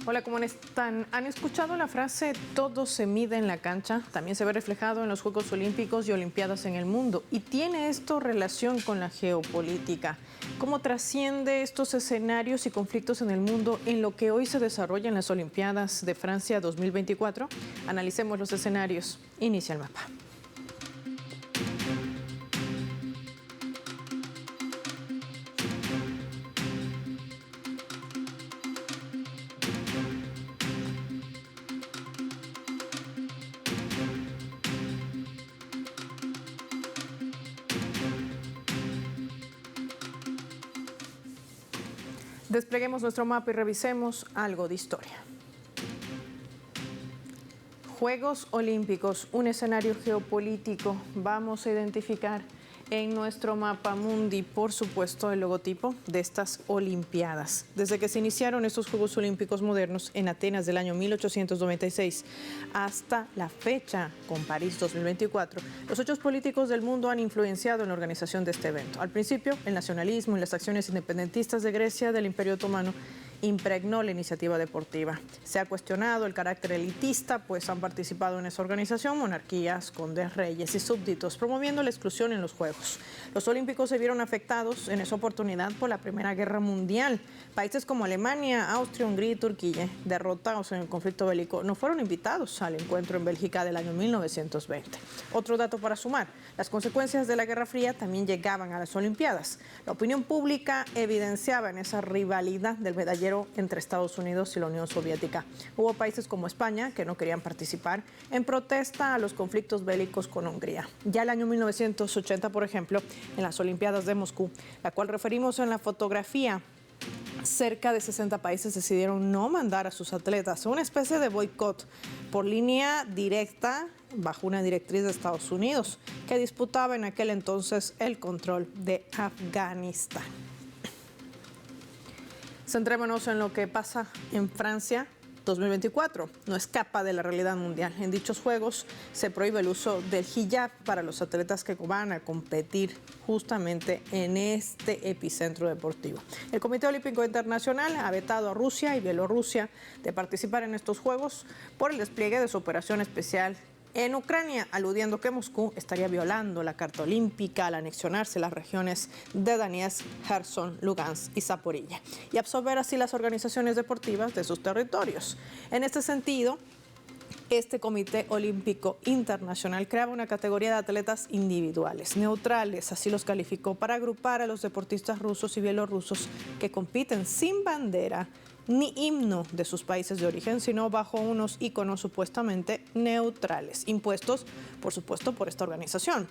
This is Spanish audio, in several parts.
Hola, ¿cómo están? ¿Han escuchado la frase todo se mide en la cancha? También se ve reflejado en los Juegos Olímpicos y Olimpiadas en el mundo. ¿Y tiene esto relación con la geopolítica? ¿Cómo trasciende estos escenarios y conflictos en el mundo en lo que hoy se desarrolla en las Olimpiadas de Francia 2024? Analicemos los escenarios. Inicia el mapa. Despleguemos nuestro mapa y revisemos algo de historia. Juegos Olímpicos, un escenario geopolítico. Vamos a identificar en nuestro mapa mundi, por supuesto, el logotipo de estas Olimpiadas. Desde que se iniciaron estos Juegos Olímpicos modernos en Atenas del año 1896 hasta la fecha con París 2024, los hechos políticos del mundo han influenciado en la organización de este evento. Al principio, el nacionalismo y las acciones independentistas de Grecia del Imperio Otomano impregnó la iniciativa deportiva. Se ha cuestionado el carácter elitista, pues han participado en esa organización monarquías, condes, reyes y súbditos, promoviendo la exclusión en los Juegos. Los Olímpicos se vieron afectados en esa oportunidad por la Primera Guerra Mundial. Países como Alemania, Austria, Hungría y Turquía, derrotados en el conflicto bélico, no fueron invitados al encuentro en Bélgica del año 1920. Otro dato para sumar, las consecuencias de la Guerra Fría también llegaban a las Olimpiadas. La opinión pública evidenciaba en esa rivalidad del medallero entre Estados Unidos y la Unión Soviética. Hubo países como España que no querían participar en protesta a los conflictos bélicos con Hungría. Ya el año 1980, por ejemplo, en las Olimpiadas de Moscú, la cual referimos en la fotografía, cerca de 60 países decidieron no mandar a sus atletas, una especie de boicot por línea directa bajo una directriz de Estados Unidos, que disputaba en aquel entonces el control de Afganistán. Centrémonos en lo que pasa en Francia 2024. No escapa de la realidad mundial. En dichos Juegos se prohíbe el uso del hijab para los atletas que van a competir justamente en este epicentro deportivo. El Comité Olímpico Internacional ha vetado a Rusia y Bielorrusia de participar en estos Juegos por el despliegue de su operación especial en Ucrania, aludiendo que Moscú estaría violando la Carta Olímpica al anexionarse las regiones de Donetsk, Kherson, Lugansk y Zaporilla y absorber así las organizaciones deportivas de sus territorios. En este sentido, este Comité Olímpico Internacional creaba una categoría de atletas individuales, neutrales, así los calificó, para agrupar a los deportistas rusos y bielorrusos que compiten sin bandera ni himno de sus países de origen, sino bajo unos íconos supuestamente neutrales, impuestos, por supuesto, por esta organización,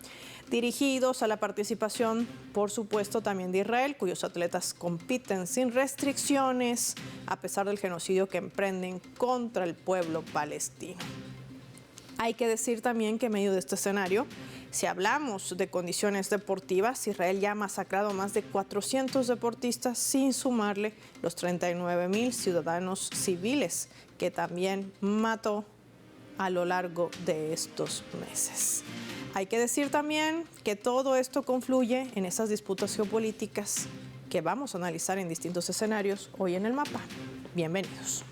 dirigidos a la participación, por supuesto, también de Israel, cuyos atletas compiten sin restricciones, a pesar del genocidio que emprenden contra el pueblo palestino. Hay que decir también que en medio de este escenario, si hablamos de condiciones deportivas, Israel ya ha masacrado a más de 400 deportistas, sin sumarle los 39,000 ciudadanos civiles que también mató a lo largo de estos meses. Hay que decir también que todo esto confluye en esas disputas geopolíticas que vamos a analizar en distintos escenarios hoy en el mapa. Bienvenidos.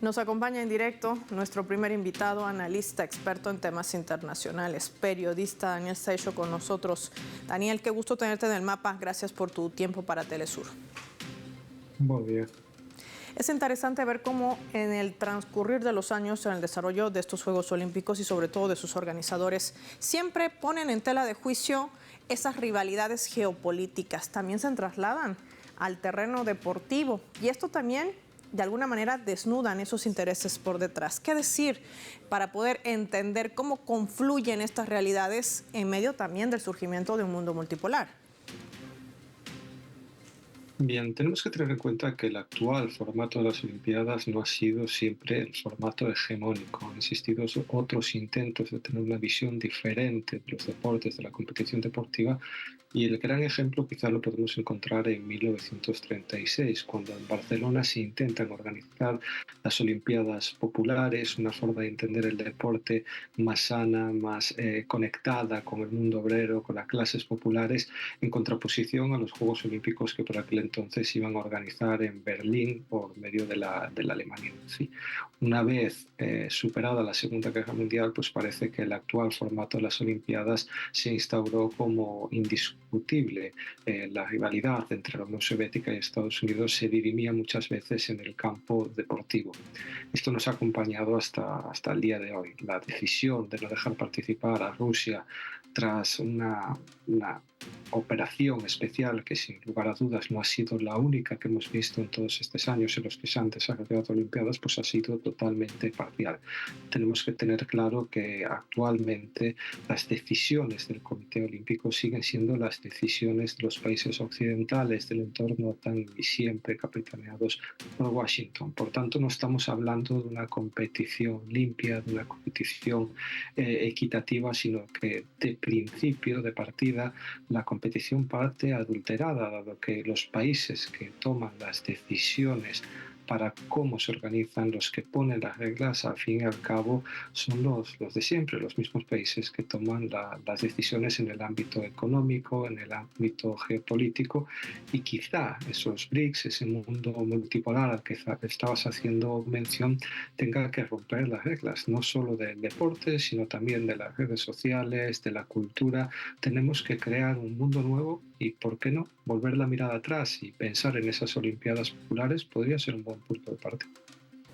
Nos acompaña en directo nuestro primer invitado, analista, experto en temas internacionales, periodista Daniel Seixo con nosotros. Daniel, qué gusto tenerte en el mapa. Gracias por tu tiempo para Telesur. Buen día. Es interesante ver cómo en el transcurrir de los años, en el desarrollo de estos Juegos Olímpicos y sobre todo de sus organizadores, siempre ponen en tela de juicio esas rivalidades geopolíticas. También se trasladan al terreno deportivo y esto también de alguna manera desnudan esos intereses por detrás. ¿Qué decir para poder entender cómo confluyen estas realidades en medio también del surgimiento de un mundo multipolar? Bien, tenemos que tener en cuenta que el actual formato de las Olimpiadas no ha sido siempre el formato hegemónico. Han existido otros intentos de tener una visión diferente de los deportes, de la competición deportiva, y el gran ejemplo quizá lo podemos encontrar en 1936, cuando en Barcelona se intentan organizar las Olimpiadas populares, una forma de entender el deporte más sana, más conectada con el mundo obrero, con las clases populares, en contraposición a los Juegos Olímpicos que por aquel entonces iban a organizar en Berlín por medio de la Alemania nazi. Una vez superada la Segunda Guerra Mundial, pues parece que el actual formato de las Olimpiadas se instauró como indiscutible. La rivalidad entre la Unión Soviética y Estados Unidos se dirimía muchas veces en el campo deportivo. Esto nos ha acompañado hasta el día de hoy. La decisión de no dejar participar a Rusia tras una operación especial que sin lugar a dudas no ha sido la única que hemos visto en todos estos años en los que se han desarrollado Olimpiadas, pues ha sido totalmente parcial. Tenemos que tener claro que actualmente las decisiones del Comité Olímpico siguen siendo las decisiones de los países occidentales del entorno OTAN y siempre capitaneados por Washington. Por tanto, no estamos hablando de una competición limpia, de una competición equitativa, sino que de principio, de partida, la competición parte adulterada, dado que los países que toman las decisiones para cómo se organizan, los que ponen las reglas, al fin y al cabo, son los de siempre, los mismos países que toman las decisiones en el ámbito económico, en el ámbito geopolítico, y quizá esos BRICS, ese mundo multipolar al que estabas haciendo mención, tenga que romper las reglas, no solo del deporte, sino también de las redes sociales, de la cultura. Tenemos que crear un mundo nuevo y, ¿por qué no?, volver la mirada atrás y pensar en esas Olimpiadas populares podría ser un buen punto de partida.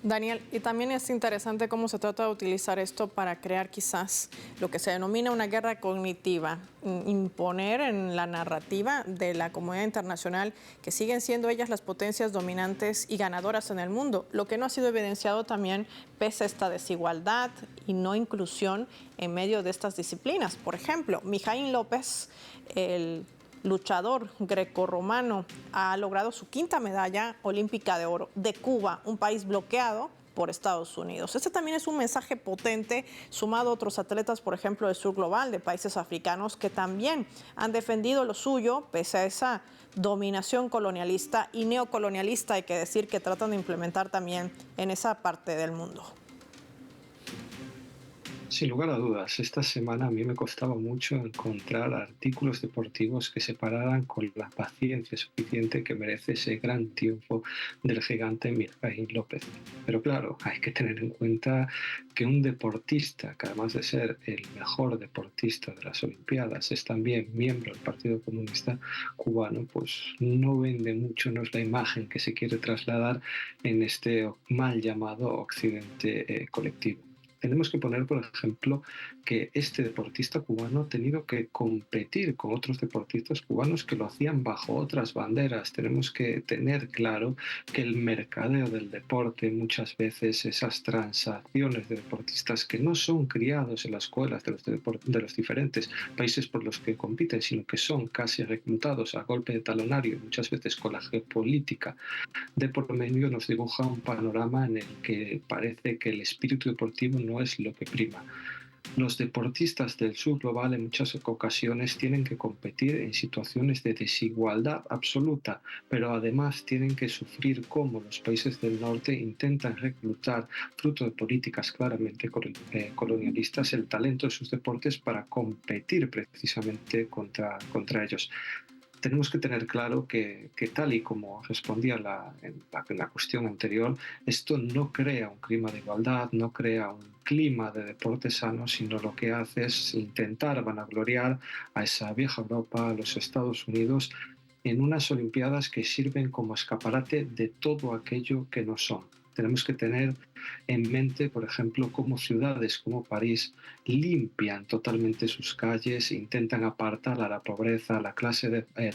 Daniel, y también es interesante cómo se trata de utilizar esto para crear quizás lo que se denomina una guerra cognitiva, imponer en la narrativa de la comunidad internacional que siguen siendo ellas las potencias dominantes y ganadoras en el mundo, lo que no ha sido evidenciado también pese a esta desigualdad y no inclusión en medio de estas disciplinas. Por ejemplo, Mijaín López, el luchador grecorromano, ha logrado su quinta medalla olímpica de oro de Cuba, un país bloqueado por Estados Unidos. Este también es un mensaje potente, sumado a otros atletas, por ejemplo, del sur global, de países africanos, que también han defendido lo suyo, pese a esa dominación colonialista y neocolonialista, hay que decir, que tratan de implementar también en esa parte del mundo. Sin lugar a dudas, esta semana a mí me costaba mucho encontrar artículos deportivos que se pararan con la paciencia suficiente que merece ese gran triunfo del gigante Mijaín López. Pero claro, hay que tener en cuenta que un deportista, que además de ser el mejor deportista de las Olimpiadas, es también miembro del Partido Comunista Cubano, pues no vende mucho, no es la imagen que se quiere trasladar en este mal llamado Occidente colectivo. Tenemos que poner, por ejemplo, que este deportista cubano ha tenido que competir con otros deportistas cubanos que lo hacían bajo otras banderas. Tenemos que tener claro que el mercadeo del deporte, muchas veces esas transacciones de deportistas que no son criados en las escuelas de los diferentes países por los que compiten, sino que son casi reclutados a golpe de talonario, muchas veces con la geopolítica de por medio, nos dibuja un panorama en el que parece que el espíritu deportivo no es lo que prima. Los deportistas del sur global en muchas ocasiones tienen que competir en situaciones de desigualdad absoluta, pero además tienen que sufrir cómo los países del norte intentan reclutar, fruto de políticas claramente colonialistas, el talento de sus deportes para competir precisamente contra ellos. Tenemos que tener claro que tal y como respondía en la cuestión anterior, esto no crea un clima de igualdad, no crea un clima de deporte sano, sino lo que hace es intentar vanagloriar a esa vieja Europa, a los Estados Unidos, en unas Olimpiadas que sirven como escaparate de todo aquello que no son. Tenemos que tener en mente, por ejemplo, cómo ciudades como París limpian totalmente sus calles, intentan apartar a la pobreza, a la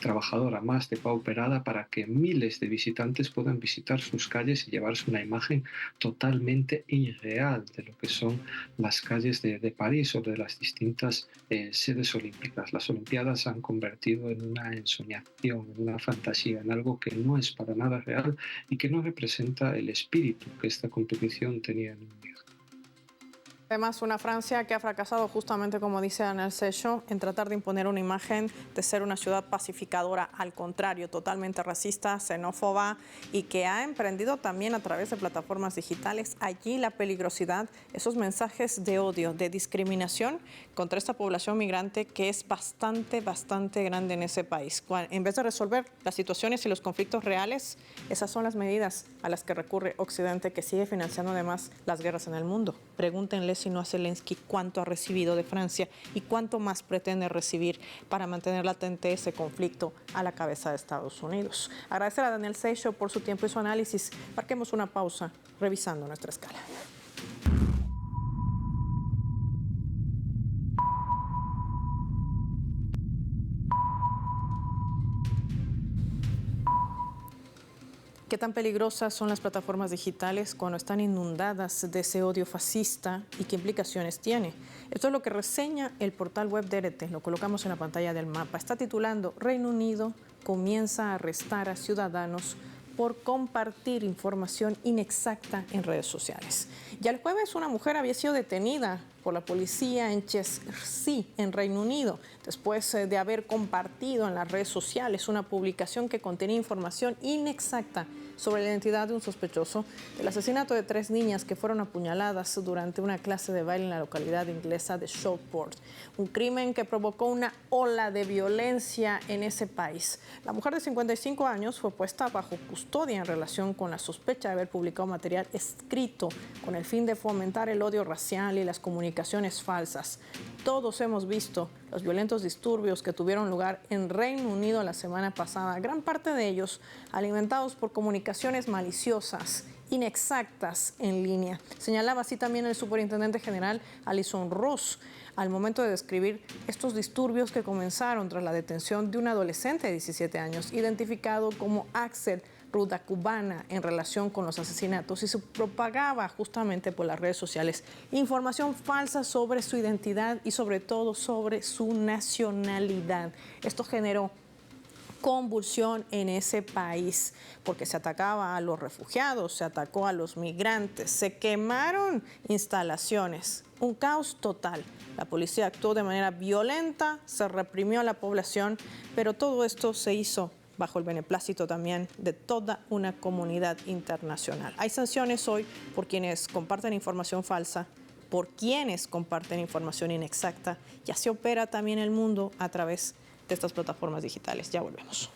trabajadora más depauperada para que miles de visitantes puedan visitar sus calles y llevarse una imagen totalmente irreal de lo que son las calles de París o de las distintas sedes olímpicas. Las Olimpiadas se han convertido en una ensoñación, en una fantasía, en algo que no es para nada real y que no representa el espíritu que esta competición tenía en un inicio. Además, una Francia que ha fracasado justamente, como dice Daniel Seixo, en tratar de imponer una imagen de ser una ciudad pacificadora, al contrario, totalmente racista, xenófoba y que ha emprendido también a través de plataformas digitales allí la peligrosidad, esos mensajes de odio, de discriminación contra esta población migrante que es bastante grande en ese país. En vez de resolver las situaciones y los conflictos reales, esas son las medidas a las que recurre Occidente, que sigue financiando además las guerras en el mundo. Pregúntenle sino a Zelensky cuánto ha recibido de Francia y cuánto más pretende recibir para mantener latente ese conflicto a la cabeza de Estados Unidos. Agradecer a Daniel Seixo por su tiempo y su análisis. Marquemos una pausa revisando nuestra escala. ¿Qué tan peligrosas son las plataformas digitales cuando están inundadas de ese odio fascista y qué implicaciones tiene? Esto es lo que reseña el portal web de RT. Lo colocamos en la pantalla del mapa. Está titulando Reino Unido comienza a arrestar a ciudadanos por compartir información inexacta en redes sociales. Ya el jueves una mujer había sido detenida por la policía en Chelsea, en Reino Unido, después de haber compartido en las redes sociales una publicación que contenía información inexacta sobre la identidad de un sospechoso del asesinato de 3 niñas que fueron apuñaladas durante una clase de baile en la localidad inglesa de Stockport. Un crimen que provocó una ola de violencia en ese país. La mujer de 55 años fue puesta bajo custodia en relación con la sospecha de haber publicado material escrito con el fin de fomentar el odio racial y las comunicaciones falsas. Todos hemos visto los violentos disturbios que tuvieron lugar en Reino Unido la semana pasada, gran parte de ellos alimentados por comunicaciones maliciosas, inexactas en línea. Señalaba así también el superintendente general Alison Ross al momento de describir estos disturbios que comenzaron tras la detención de un adolescente de 17 años, identificado como Axel Rudakubana en relación con los asesinatos, y se propagaba justamente por las redes sociales información falsa sobre su identidad y sobre todo sobre su nacionalidad. Esto generó convulsión en ese país porque se atacaba a los refugiados, se atacó a los migrantes, se quemaron instalaciones, un caos total. La policía actuó de manera violenta, se reprimió a la población, pero todo esto se hizo bajo el beneplácito también de toda una comunidad internacional. Hay sanciones hoy por quienes comparten información falsa, por quienes comparten información inexacta, y así opera también el mundo a través de estas plataformas digitales. Ya volvemos.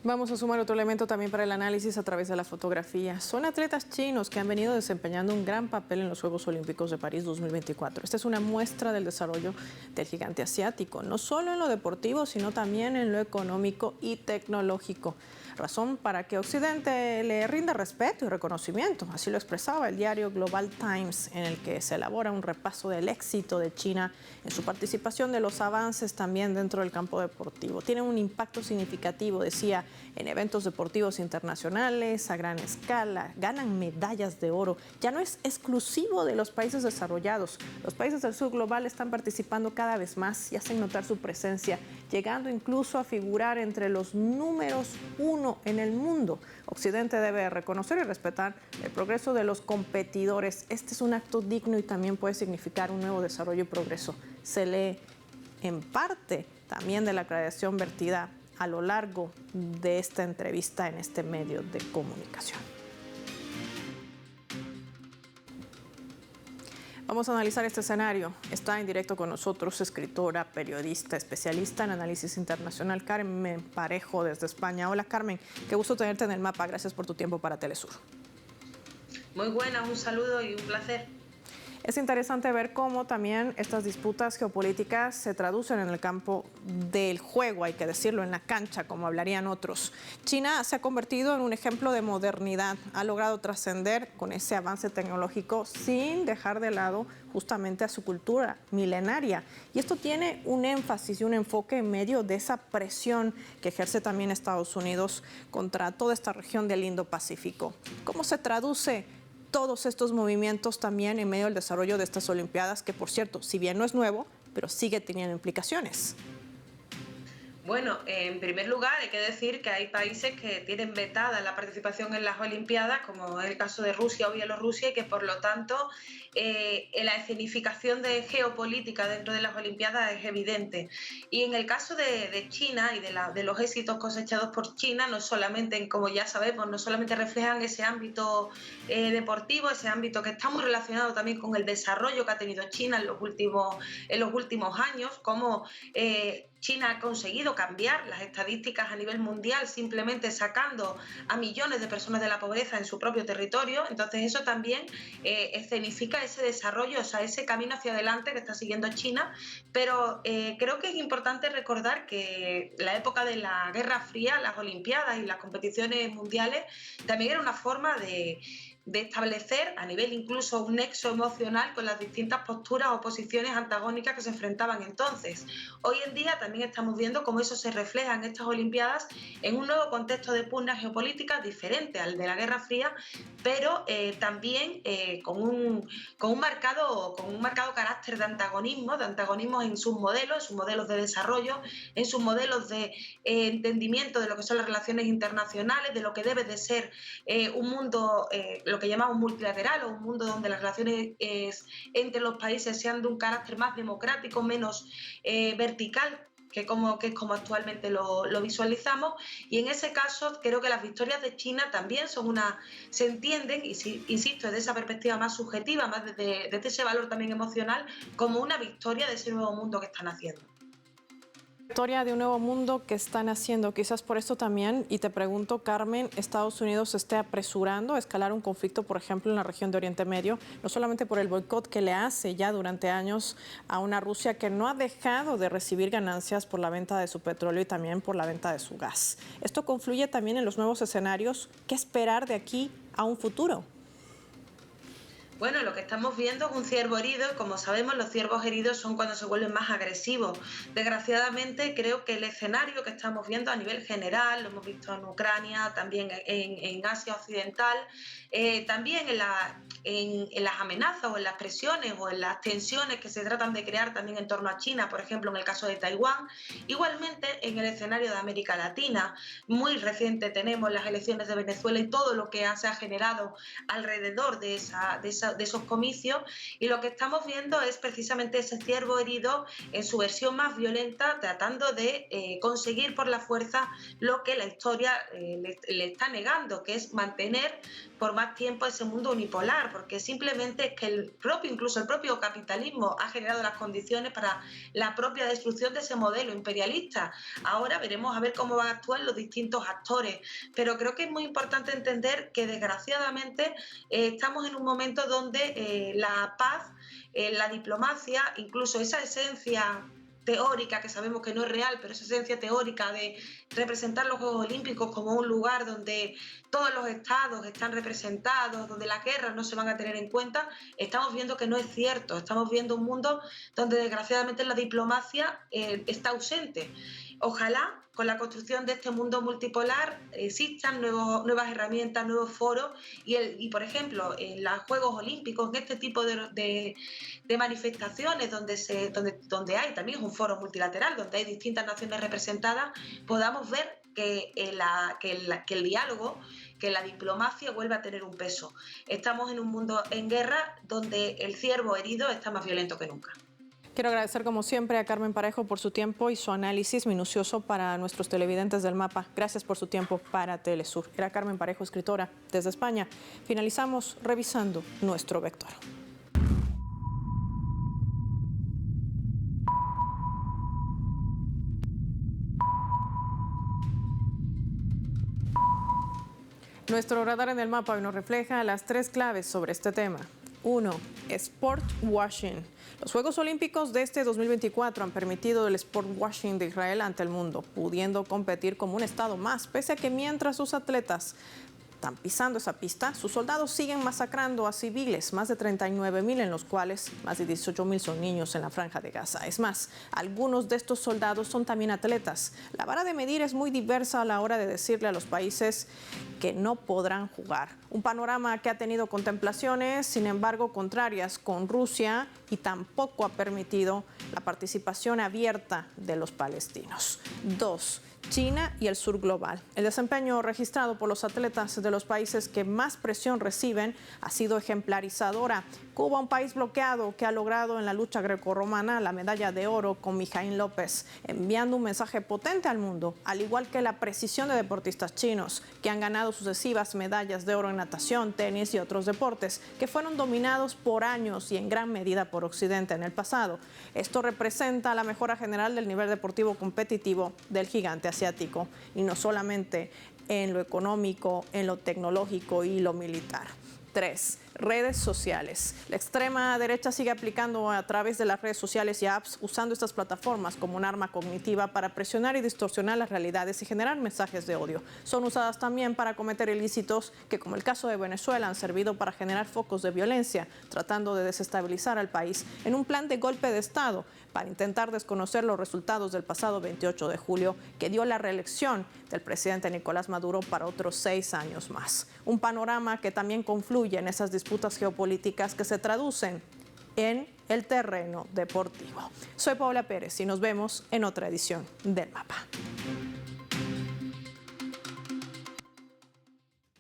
Vamos a sumar otro elemento también para el análisis a través de la fotografía. Son atletas chinos que han venido desempeñando un gran papel en los Juegos Olímpicos de París 2024. Esta es una muestra del desarrollo del gigante asiático, no solo en lo deportivo, sino también en lo económico y tecnológico. Razón para que Occidente le rinda respeto y reconocimiento. Así lo expresaba el diario Global Times, en el que se elabora un repaso del éxito de China en su participación, de los avances también dentro del campo deportivo. Tiene un impacto significativo, decía, en eventos deportivos internacionales a gran escala, ganan medallas de oro. Ya no es exclusivo de los países desarrollados. Los países del sur global están participando cada vez más y hacen notar su presencia, llegando incluso a figurar entre los números 1 en el mundo. Occidente debe reconocer y respetar el progreso de los competidores. Este es un acto digno y también puede significar un nuevo desarrollo y progreso. Se lee en parte también de la aclaración vertida a lo largo de esta entrevista en este medio de comunicación. Vamos a analizar este escenario. Está en directo con nosotros escritora, periodista, especialista en análisis internacional, Carmen Parejo desde España. Hola Carmen, qué gusto tenerte en el mapa. Gracias por tu tiempo para Telesur. Muy buenas, un saludo y un placer. Es interesante ver cómo también estas disputas geopolíticas se traducen en el campo del juego, hay que decirlo, en la cancha, como hablarían otros. China se ha convertido en un ejemplo de modernidad, ha logrado trascender con ese avance tecnológico sin dejar de lado justamente a su cultura milenaria. Y esto tiene un énfasis y un enfoque en medio de esa presión que ejerce también Estados Unidos contra toda esta región del Indo-Pacífico. ¿Cómo se traduce todos estos movimientos también en medio del desarrollo de estas Olimpiadas, que por cierto, si bien no es nuevo, pero sigue teniendo implicaciones? Bueno, en primer lugar hay que decir que hay países que tienen vetada la participación en las Olimpiadas, como es el caso de Rusia o Bielorrusia, y que por lo tanto la escenificación de geopolítica dentro de las Olimpiadas es evidente. Y en el caso de China y de los éxitos cosechados por China, no solamente, como ya sabemos, no solamente reflejan ese ámbito deportivo, ese ámbito que está muy relacionado también con el desarrollo que ha tenido China en los últimos años, como China ha conseguido cambiar las estadísticas a nivel mundial simplemente sacando a millones de personas de la pobreza en su propio territorio. Entonces eso también escenifica ese desarrollo, o sea, ese camino hacia adelante que está siguiendo China. Pero creo que es importante recordar que la época de la Guerra Fría, las Olimpiadas y las competiciones mundiales también era una forma de establecer a nivel incluso un nexo emocional con las distintas posturas o posiciones antagónicas que se enfrentaban entonces. Hoy en día también estamos viendo cómo eso se refleja en estas Olimpiadas en un nuevo contexto de pugnas geopolíticas diferente al de la Guerra Fría, pero también con un marcado carácter de antagonismo en sus modelos de desarrollo, en sus modelos de entendimiento de lo que son las relaciones internacionales, de lo que debe de ser un mundo lo que llamamos multilateral, o un mundo donde las relaciones entre los países sean de un carácter más democrático, menos vertical, que es como actualmente lo visualizamos. Y en ese caso creo que las victorias de China también se entienden, y insisto, desde esa perspectiva más subjetiva, más desde ese valor también emocional, como una victoria de ese nuevo mundo que están haciendo. Historia de un nuevo mundo que están haciendo, quizás por esto también, y te pregunto, Carmen, Estados Unidos se esté apresurando a escalar un conflicto, por ejemplo, en la región de Oriente Medio, no solamente por el boicot que le hace ya durante años a una Rusia que no ha dejado de recibir ganancias por la venta de su petróleo y también por la venta de su gas. Esto confluye también en los nuevos escenarios. ¿Qué esperar de aquí a un futuro? Bueno, lo que estamos viendo es un ciervo herido y como sabemos los ciervos heridos son cuando se vuelven más agresivos. Desgraciadamente creo que el escenario que estamos viendo a nivel general, lo hemos visto en Ucrania, también en Asia Occidental, también en las amenazas o en las presiones o en las tensiones que se tratan de crear también en torno a China, por ejemplo en el caso de Taiwán. Igualmente en el escenario de América Latina, muy reciente tenemos las elecciones de Venezuela y todo lo que se ha generado alrededor de esos comicios, y lo que estamos viendo es precisamente ese ciervo herido en su versión más violenta, tratando de conseguir por la fuerza lo que la historia le está negando, que es mantener por más tiempo ese mundo unipolar, porque simplemente es que incluso el propio capitalismo ha generado las condiciones para la propia destrucción de ese modelo imperialista. Ahora veremos a ver cómo van a actuar los distintos actores, pero creo que es muy importante entender que desgraciadamente estamos en un momento donde la paz, la diplomacia, incluso esa esencia teórica, que sabemos que no es real, pero esa esencia teórica de representar los Juegos Olímpicos como un lugar donde todos los estados están representados, donde las guerras no se van a tener en cuenta, estamos viendo que no es cierto. Estamos viendo un mundo donde desgraciadamente la diplomacia está ausente. Ojalá con la construcción de este mundo multipolar existan nuevas herramientas, nuevos foros y por ejemplo, en los Juegos Olímpicos, en este tipo de manifestaciones donde hay también un foro multilateral, donde hay distintas naciones representadas, podamos ver que el diálogo, que la diplomacia vuelve a tener un peso. Estamos en un mundo en guerra donde el ciervo herido está más violento que nunca. Quiero agradecer como siempre a Carmen Parejo por su tiempo y su análisis minucioso para nuestros televidentes del mapa. Gracias por su tiempo para Telesur. Era Carmen Parejo, escritora desde España. Finalizamos revisando nuestro vector. Nuestro radar en el mapa hoy nos refleja las 3 claves sobre este tema. 1. Sport washing. Los Juegos Olímpicos de este 2024 han permitido el sport washing de Israel ante el mundo, pudiendo competir como un estado más, pese a que mientras sus atletas están pisando esa pista, sus soldados siguen masacrando a civiles, más de 39.000, en los cuales más de 18.000 son niños en la Franja de Gaza. Es más, algunos de estos soldados son también atletas. La vara de medir es muy diversa a la hora de decirle a los países que no podrán jugar. Un panorama que ha tenido contemplaciones, sin embargo, contrarias con Rusia, y tampoco ha permitido la participación abierta de los palestinos. 2. China y el sur global. El desempeño registrado por los atletas de los países que más presión reciben ha sido ejemplarizadora. Cuba, un país bloqueado que ha logrado en la lucha grecorromana la medalla de oro con Mijaín López, enviando un mensaje potente al mundo, al igual que la precisión de deportistas chinos que han ganado sucesivas medallas de oro en natación, tenis y otros deportes que fueron dominados por años y en gran medida por Occidente en el pasado. Esto representa la mejora general del nivel deportivo competitivo del gigante asiático, y no solamente en lo económico, en lo tecnológico y lo militar. 3. Redes sociales. La extrema derecha sigue aplicando a través de las redes sociales y apps, usando estas plataformas como un arma cognitiva para presionar y distorsionar las realidades y generar mensajes de odio. Son usadas también para cometer ilícitos que, como el caso de Venezuela, han servido para generar focos de violencia, tratando de desestabilizar al país en un plan de golpe de Estado para intentar desconocer los resultados del pasado 28 de julio, que dio la reelección del presidente Nicolás Maduro para otros 6 años más. Un panorama que también confluye en esas disputas geopolíticas que se traducen en el terreno deportivo. Soy Paola Pérez y nos vemos en otra edición del Mapa.